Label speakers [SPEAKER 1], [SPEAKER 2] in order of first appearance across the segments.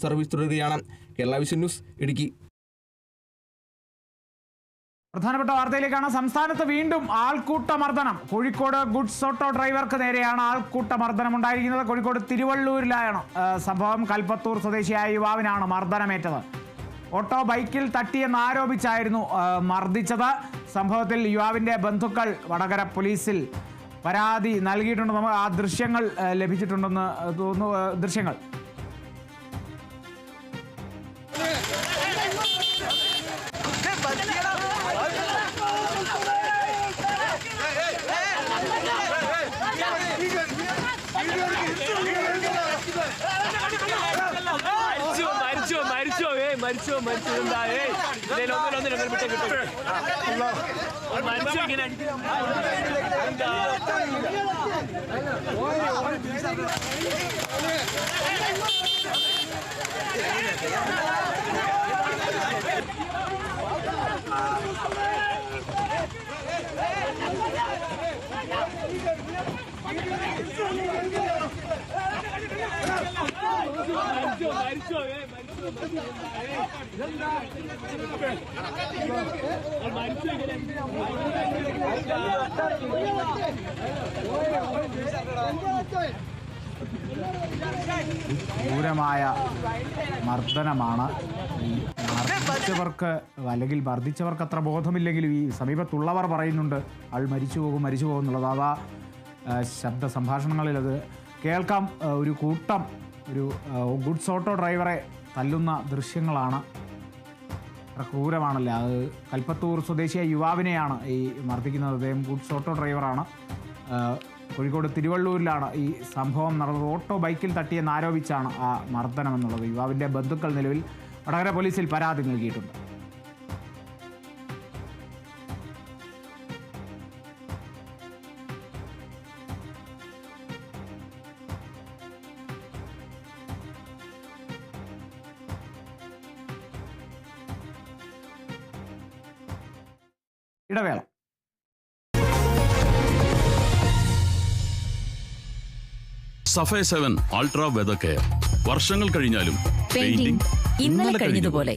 [SPEAKER 1] Service തുടരുകയാണ്. Kerala vision news, Idukki.
[SPEAKER 2] പ്രധാനപ്പെട്ട വാർത്തയിലേക്കാണ്. സംസ്ഥാനത്ത് വീണ്ടും ആൾക്കൂട്ട മർദ്ദനം. കോഴിക്കോട് ഗുഡ്സ് ഓട്ടോ ഡ്രൈവർക്ക് നേരെയാണ് ആൾക്കൂട്ട മർദ്ദനം ഉണ്ടായിരിക്കുന്നത്. കോഴിക്കോട് തിരുവള്ളൂരിലാണ് സംഭവം. കൽപ്പത്തൂർ സ്വദേശിയായ യുവാവിനാണ് മർദ്ദനമേറ്റത്. ഓട്ടോ ബൈക്കിൽ തട്ടിയെന്ന് ആരോപിച്ചായിരുന്നു മർദ്ദിച്ചത്. സംഭവത്തിൽ യുവാവിൻ്റെ ബന്ധുക്കൾ വടകര പോലീസിൽ പരാതി നൽകിയിട്ടുണ്ട്. നമുക്ക് ആ ദൃശ്യങ്ങൾ ലഭിച്ചിട്ടുണ്ടെന്ന് തോന്നുന്നു. ദൃശ്യങ്ങൾ ക്രൂരമായ മർദ്ദനമാണ്. മർദ്ദിച്ചവർക്ക് അല്ലെങ്കിൽ മർദ്ദിച്ചവർക്ക് അത്ര ബോധമില്ലെങ്കിലും ഈ സമീപത്തുള്ളവർ പറയുന്നുണ്ട് ആൾ മരിച്ചു പോകും എന്നുള്ളത്. അതാ ശബ്ദ സംഭാഷണങ്ങളിൽ അത് കേൾക്കാം. ഒരു കൂട്ടം ഒരു ഗുഡ്സ് ഓട്ടോ ഡ്രൈവറെ തല്ലുന്ന ദൃശ്യങ്ങളാണ്. അത്ര ക്രൂരമാണല്ലേ. അത് കൽപ്പത്തൂർ സ്വദേശിയായ യുവാവിനെയാണ് ഈ മർദ്ദിക്കുന്നത്. അദ്ദേഹം ഗുഡ്സ് ഓട്ടോ ഡ്രൈവറാണ്. കോഴിക്കോട് തിരുവള്ളൂരിലാണ് ഈ സംഭവം നടന്നത്. ഓട്ടോ ബൈക്കിൽ തട്ടിയെന്ന് ആരോപിച്ചാണ് ആ മർദ്ദനം എന്നുള്ളത്. യുവാവിൻ്റെ ബന്ധുക്കൾ നിലവിൽ വടകര പോലീസിൽ പരാതി നൽകിയിട്ടുണ്ട്. ഇടവേള.
[SPEAKER 3] സഫേ 7 അൾട്രാ വെതർ കെയർ. വർഷങ്ങൾ കഴിഞ്ഞാലും
[SPEAKER 4] പെയിന്റിംഗ് ഇന്നലെ കഴിഞ്ഞതുപോലെ.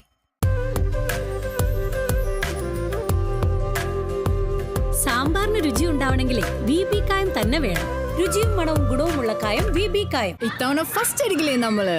[SPEAKER 4] സാമ്പാറിന് രുചി ഉണ്ടാവണമെങ്കിൽ VB കായം തന്നെ വേണം. രുചിയും മണവും ഗുണവുമുള്ള കായം VB കായം.
[SPEAKER 5] ഇത്തവണ ഫസ്റ്റ് അടിക്കില്ലേ നമ്മള്?